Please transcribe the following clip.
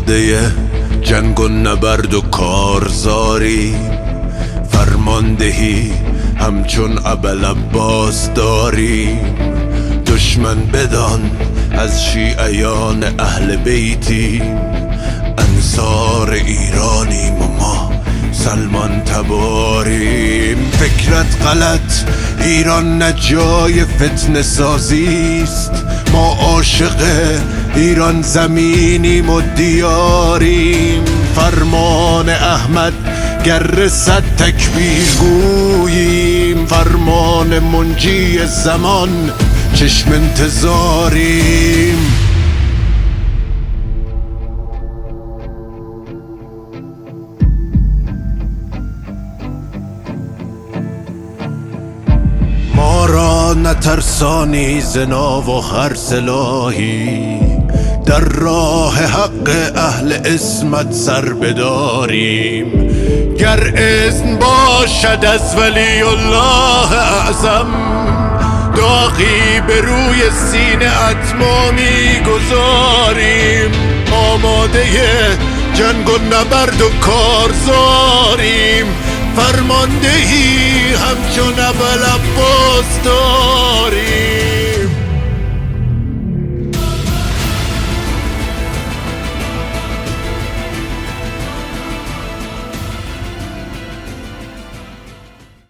آماده جنگ و نبرد و کارزاری، فرماندهی همچون ابوالعباس داریم. دشمن بدان از شیعیان اهل بیتیم، انصار ایرانیم و ما سلمان تباریم. فکرت غلط، ایران نه جای فتنه سازیست، ما عاشق ایران زمینیم و دیاریم. فرمان احمد گر رسد تکبیر گوییم، فرمان منجی زمان چشم انتظاریم. ما را نترسانی زنا و هر سلاحی، در راه حق اهل عصمت سر بداریم. گر اذن باشد از ولی الله اعظم، داغی به روی سینه ات ما میگذاریم. آماده جنگ و نبرد و کارزاریم، فرماندهی همچون ابوالعباس داریم.